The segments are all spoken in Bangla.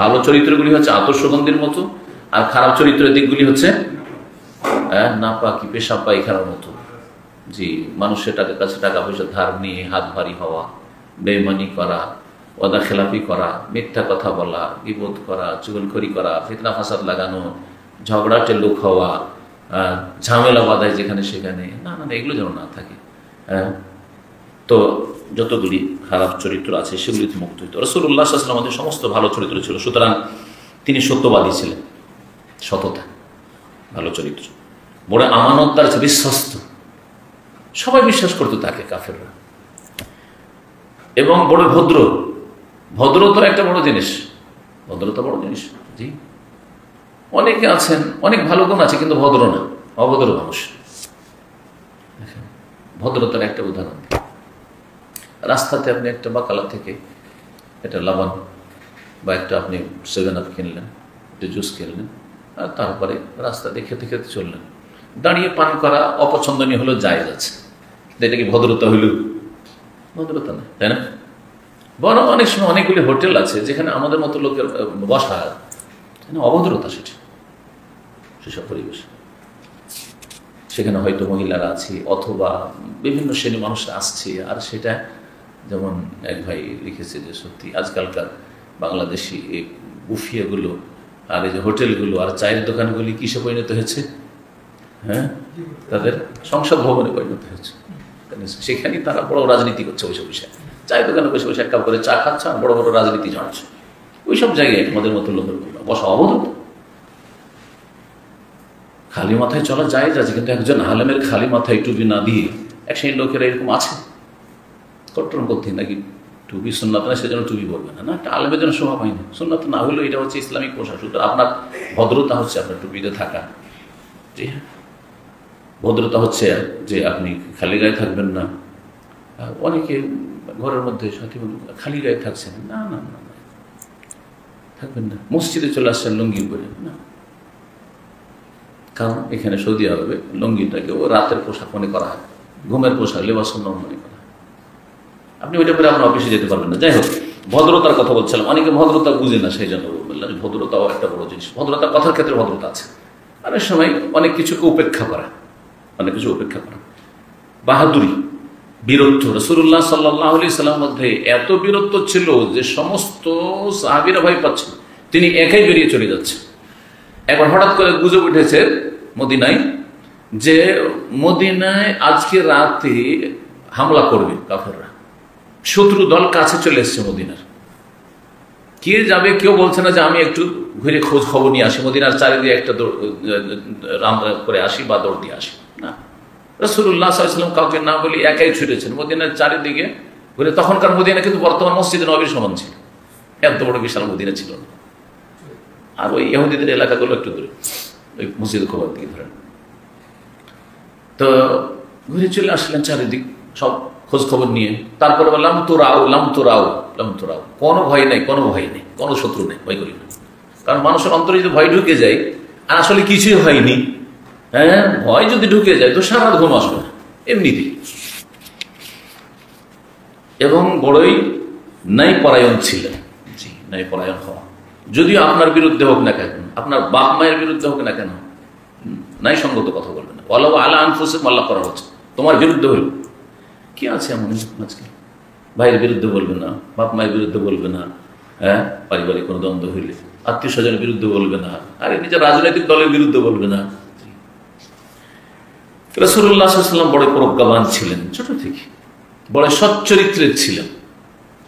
ভালো চরিত্রগুলি হচ্ছে আতর সুগন্ধির মতো, আর খারাপ চরিত্রের দিকগুলি হচ্ছে নাপাকি পেশাব পায়খানার মতো। জি, মানুষের কাছে টাকা পয়সা ধার নিয়ে হাত ভারী হওয়া, বেঈমানি করা, ওয়াদা খেলাপি করা, মিথ্যা কথা বলা, গীবত করা, চুগলখড়ি করা, ফিতনা ফাসাদ লাগানো, ঝগড়াটে লোক হওয়া, ঝামেলা বাঁধায় যেখানে সেখানে, না না এগুলো যেন না থাকে। তো যতগুলি খারাপ চরিত্র আছে সেগুলিতে মুক্ত হইত। রাসূলুল্লাহ সাল্লাল্লাহু আলাইহি ওয়াসাল্লাম আমাদের সমস্ত ভালো চরিত্র ছিল, সুতরাং তিনি সত্যবাদী ছিলেন, সততা, ভালো চরিত্র, বড় আমানতদার, বিশ্বস্ত, সবাই বিশ্বাস করতো তাকে, কাফেররা, এবং বড় ভদ্র। ভদ্রতা একটা বড় জিনিস, ভদ্রতা বড় জিনিস। জি, অনেকে আছেন অনেক ভালো গুণ আছে কিন্তু ভদ্র না, অভদ্র মানুষ। ভদ্রতার একটা উদাহরণ, রাস্তাতে আপনি একটা বাকালা থেকে একটা লাবান বা একটা আপনি 7 আপ কিনলেন, একটা জুস কিনলেন, আর তারপরে রাস্তা দিয়ে খেতে খেতে চললেন। দাঁড়িয়ে পান করা অপছন্দনীয় হলো, জায়েজ আছে, এটা কি ভদ্রতা হইল? ভদ্রতা না, তাই না? বরং অনেক সময় অনেকগুলি হোটেল আছে যেখানে আমাদের মতো লোকের বসা, অভদ্রতা সেটা, সেসব পরিবেশ। সেখানে হয়তো মহিলারা আছে অথবা বিভিন্ন শ্রেণীর মানুষ আসছে, আর সেটা যেমন এক ভাই লিখেছে যে সত্যি আজকালকার বাংলাদেশি এই বুফিয়াগুলো আর এই যে হোটেলগুলো আর চায়ের দোকানগুলি কিসে পরিণত হয়েছে? তাদের সংসদ ভবনে পরিণত হয়েছে। সেখানেই তারা বড় রাজনীতি করছে, ওইসব বিষয়ে চায়ের দোকানে বসে বসে এক কাপ করে চা খাচ্ছে আর বড় বড় রাজনীতি জানাচ্ছে। ওইসব জায়গায় আমাদের মতো লোকের বসা অবরোধ। খালি মাথায় চলা জায়েজ আছে, কিন্তু একজন আলেমের খালি মাথায় টুপি না দিয়ে এক শ্রেণীর লোকেরা এরকম আছে, কট্টরপন্থী, নাকি টুপি সুন্নাত না সেজন্য টুপি বলবে না, একটা আলেমের জন্য শোভা পায় না। সুন্নাত না হলেও এটা হচ্ছে ইসলামিক পোশাক। সুতরাং আপনার ভদ্রতা হচ্ছে আপনার টুপিতে থাকা। জি হ্যাঁ, ভদ্রতা হচ্ছে যে আপনি খালি গায়ে থাকবেন না। অনেকে ঘরের মধ্যে সাথী খালি গায়ে থাকছেন, না না না থাকবেন না। মসজিদে চলে আসছেন লুঙ্গি পরে, না, কারণ এখানে সৌদি আরবে লুঙ্গিটাকে ও রাতের পোশাক মনে করা হয়, ঘুমের পোশাক, লেবাসন মনে করা হয়। আপনি ওইটা পরে আপনার অফিসে যেতে পারবেন না। যাই হোক, ভদ্রতার কথা বলছিলাম। অনেকে ভদ্রতা বুঝে না, সেই জন্য বললাম ভদ্রতাও একটা বড় জিনিস। ভদ্রতা, কথার ক্ষেত্রে ভদ্রতা আছে। অনেক সময় অনেক কিছুকে উপেক্ষা করা, অনেক কিছু উপেক্ষা করা। বাহাদুরি, বীরত্ব। রাসূলুল্লাহ সাল্লাল্লাহু আলাইহি সাল্লামের মধ্যে এত বীরত্ব ছিল যে সমস্ত সাহাবীরা ভয় পাচ্ছেন, তিনি একাই বেরিয়ে চলে যাচ্ছে। একবার হঠাৎ করে গুজব উঠেছে মদিনায় যে মদিনায় আজকে রাতে হামলা করবে কাফেররা, শত্রু দল কাছে চলে এসছে মদিনার। কে যাবে কেউ বলছে না যে আমি একটু ঘুরে খোঁজ খবর নিয়ে আসি, মদিনার চারিদিকে একটা রাম করে আসি বা দৌড় দিয়ে আসি, না। রাসূলুল্লাহ সাল্লাল্লাহু আলাইহি ওয়াসাল্লাম কাউকে না বলে একাই ছুটেছেন মদিনার চারিদিকে ঘুরে। তখনকার মদিনা কিন্তু বর্তমান মসজিদে নববীর সমান ছিল, এত বড় বিশাল মদিনা ছিল না। আর ওই ইহুদিদের এলাকাগুলো একটু দূরে, ওই মসজিদ খবর দিকে ধরেন। তো ঘুরে চলে আসলেন চারিদিক সব খোঁজ খবর নিয়ে। তারপরে বললাম তোরাও, কোনো ভয় নেই, কোনো ভয় নেই, কোনো শত্রু নেই, ভয় করি না। কারণ মানুষের অন্তরে যদি ভয় ঢুকে যায় আর আসলে কিছুই হয়নি, ভয় যদি ঢুকে যায় তো সারা ঘুম আসবে না এমনিতেই। এবং বড়ই ন্যায়পরায়ণ ছিলেন। জি, ন্যায়পরায়ণ হওয়া, যদিও আপনার বিরুদ্ধে হোক না কেন, আপনার বাপ মায়ের বিরুদ্ধে হোক না কেন, ন্যায়সঙ্গত কথা বলবে না। ওয়ালাউ আলা আনফুসিহিম আল্লাহ করা হচ্ছে, তোমার বিরুদ্ধে হইল কি আছে এমন আজকে? ভাইয়ের বিরুদ্ধে বলবে না, বাপ মায়ের বিরুদ্ধে বলবে না, পারিবারিক কোনো দ্বন্দ্ব হইলে আত্মীয় স্বজনের বিরুদ্ধে বলবে না, আর নিজের রাজনৈতিক দলের বিরুদ্ধে বলবে না। রাসূলুল্লাহ সাল্লাল্লাহু আলাইহি ওয়াসাল্লাম বড় প্রজ্ঞাবান ছিলেন, ছোট থেকে বড় সচ্চরিত্রের ছিলেন।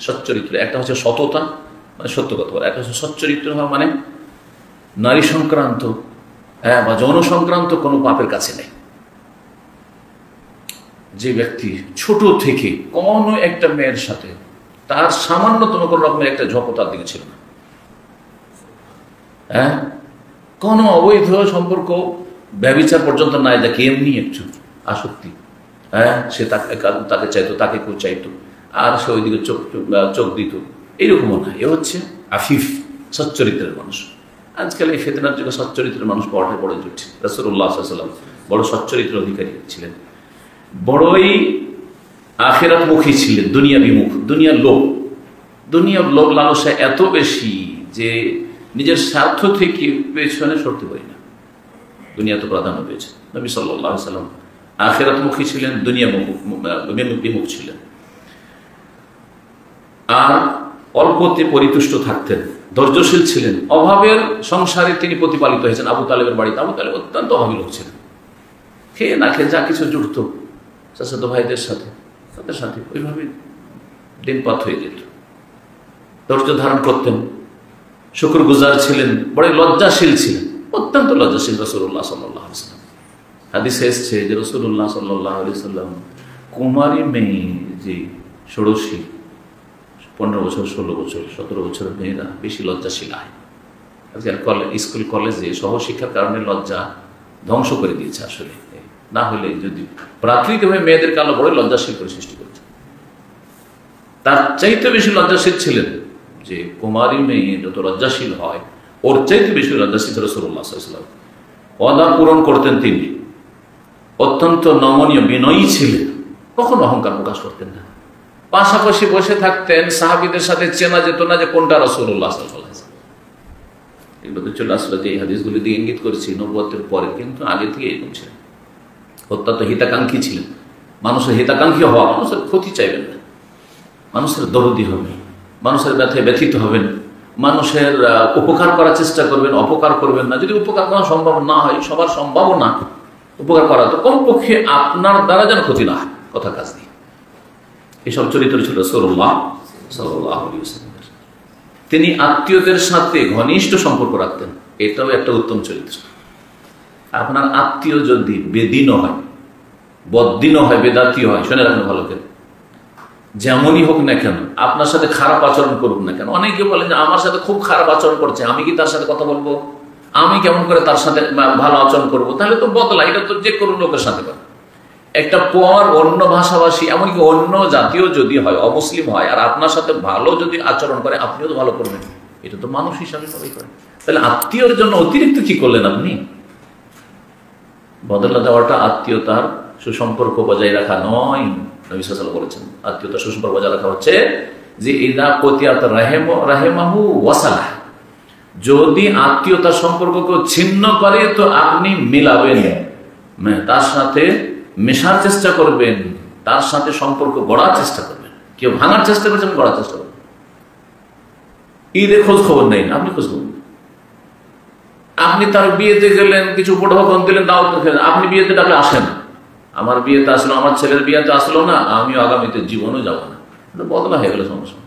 সচ্চরিত্র একটা হচ্ছে সততা, মানে সত্য কথা বলা, একটা হচ্ছে সচ্চরিত্র হওয়া, মানে নারী সংক্রান্ত বা যৌন সংক্রান্ত কোনো পাপের কাছে নেই। যে ব্যক্তি ছোট থেকে কোনো একটা মেয়ের সাথে তার সামান্যতম কোনো রকমের একটা ঝোঁকও তার দিকে ছিল না, কোনো অবৈধ সম্পর্ক ব্যভিচার পর্যন্ত নাই, দেখে এমনি একটু আসক্তি, সে তাকে চাইতো, তাকে কেউ চাইতো, আর সে ওইদিকে চোখ দিত, এইরকমও না। এ হচ্ছে আফিফ, সচ্চরিত্রের মানুষ। আজকাল এই ফিতনার যুগে সচ্চরিত্রের মানুষ পাওয়াটাই বড় জুটি। রাসূলুল্লাহ সাল্লাল্লাহু আলাইহি ওয়াসাল্লাম বড় সচ্চরিত্রের অধিকারী ছিলেন, বড়ই আখিরাতমুখী ছিলেন, দুনিয়া বিমুখ। দুনিয়ার লোভ লালসা এত বেশি যে নিজের স্বার্থ থেকে পেছনে সরতে পারি না। দুনিয়া তো প্রাধান্য পেয়েছে। নবী সাল্লাল্লাহু আলাইহি ওয়াসাল্লাম আখিরাতমুখী ছিলেন, দুনিয়া বিমুখ ছিলেন, আর অল্পতে পরিতুষ্ট থাকতেন, ধৈর্যশীল ছিলেন। অভাবের সংসারে তিনি প্রতিপালিত হয়েছেন। আবু তালেবের বাড়িতে, আবু তালেব অত্যন্ত অভাবী লোক ছিলেন। খেয়ে না খেয়ে যা কিছু জুটত চাচাতো ভাইদের সাথে, তাদের সাথে ওইভাবে দিনপাত হয়ে যেত। ধৈর্য ধারণ করতেন, শুকরগুজার ছিলেন, বড় লজ্জাশীল ছিলেন, অত্যন্ত লজ্জাশীল রাসূলুল্লাহ সাল্লাল্লাহু আলাইহি ওয়াসাল্লাম। হাদিসে এসেছে যে রাসূলুল্লাহ সাল্লাল্লাহু আলাইহি ওয়াসাল্লাম কুমারী মেয়ে যে ষোড়শী, 15 বছর, 16 বছর, 17 বছরের মেয়েরা বেশি লজ্জাশীল হয়। আজকাল স্কুল কলেজে সহশিক্ষার কারণে লজ্জা ধ্বংস করে দিয়েছে। আসলে না হলে যদি প্রাকৃতিকভাবে মেয়েদেরকে আল্লাহ বড় লজ্জাশীল করে সৃষ্টি করেছে, তার চাইতে বেশি লজ্জাশীল ছিলেন যে কুমারী মেয়ে যত লজ্জাশীল হয় ওর চাইতে বেশি লজ্জাশীল রাসূলুল্লাহ সাল্লাল্লাহু আলাইহি ওয়াসাল্লাম। ওয়াদা পূরণ করতেন তিনি, অত্যন্ত নমনীয় বিনয়ী ছিলেন, কখনো অহংকার প্রকাশ করতেন না। পাশাপাশি বসে থাকতেন, সাহাবীদের সাথে চেনা যেত না যে কোনটা রাসূলুল্লাহ সাল্লাল্লাহু আলাইহি ওয়াসাল্লাম। এগুলো তো চলে আসলে যে এই হাদিসগুলি দিয়ে ইঙ্গিত করেছি নবুয়তের পরে, কিন্তু আগে থেকে এরকম ছিলেন। অত্যন্ত হিতাকাঙ্ক্ষী ছিলেন। মানুষের হিতাকাঙ্ক্ষী হওয়া, মানুষের ক্ষতি চাইবেন না, মানুষের দরদি হবেন, মানুষের ব্যথায় ব্যথিত হবেন, মানুষের উপকার করার চেষ্টা করবেন, অপকার করবেন না। যদি উপকার করা সম্ভব না হয়, সবার সম্ভব না উপকার করা, তো কমপক্ষে আপনার দ্বারা যেন ক্ষতি না হয় কথা কাজ দিয়ে। এইসব চরিত্র ছিল রাসূলুল্লাহ সাল্লাল্লাহু আলাইহি ওয়াসাল্লাম। তিনি আত্মীয়দের সাথে ঘনিষ্ঠ সম্পর্ক রাখতেন, এটাও একটা উত্তম চরিত্র। আপনার আত্মীয় যদি বেদিনও হয়, বদ্দিনও হয়, বেদাতীয় হয়, শুনে রাখবেন ভালো করে, যেমনই হোক না কেন, আপনার সাথে খারাপ আচরণ করুক না কেন। অনেকে বলেন যে আমার সাথে খুব খারাপ আচরণ করছে, আমি কি তার সাথে কথা বলবো? আমি কেমন করে তার সাথে ভালো আচরণ করবো? তাহলে তো বদলা, এটা তো যে কোনো লোকের সাথে করে। একটা পর অন্য ভাষাভাষী, এমনকি অন্য জাতীয় যদি হয়, অমুসলিম হয়, আর আপনার সাথে ভালো যদি আচরণ করে, আপনিও তো ভালো করবেন। এটা তো মানুষ হিসাবে সবাই করেন। তাহলে আত্মীয়র জন্য অতিরিক্ত কি করলেন আপনি? বদলা দেওয়াটা আত্মীয়তার সুসম্পর্ক বজায় রাখা নয়। নবী সাল্লাল্লাহু আলাইহি ওয়াসাল্লাম বলেছেন আত্মীয়তার সুসম্পর্ক বজায় রাখা হচ্ছে যে ইদা কতিয়াত রাহিমাহু ওয়াসালাহ, যদি আত্মীয়তার সম্পর্ককে ছিন্ন করে তো আপনি মিলাবেন, তার সাথে মেশার চেষ্টা করবেন, তার সাথে সম্পর্ক গড়ার চেষ্টা করবেন। কেউ ভাঙার চেষ্টা করছেন, গড়ার চেষ্টা করবেন। ঈদের খোঁজ খবর নেই না, আপনি খোঁজ খবর, আপনি তার বিয়েতে গেলেন, কিছু উপঢৌকন দিলেন, দাওয়াত খেলেন, আপনি বিয়েতে ডাকলে আসেন, আমার বিয়েতে আসলো, আমার ছেলের বিয়েতে আসলো না, আমিও আগামীতে জীবনও যাবো না। বদলা হয়ে গেল সমস্যা।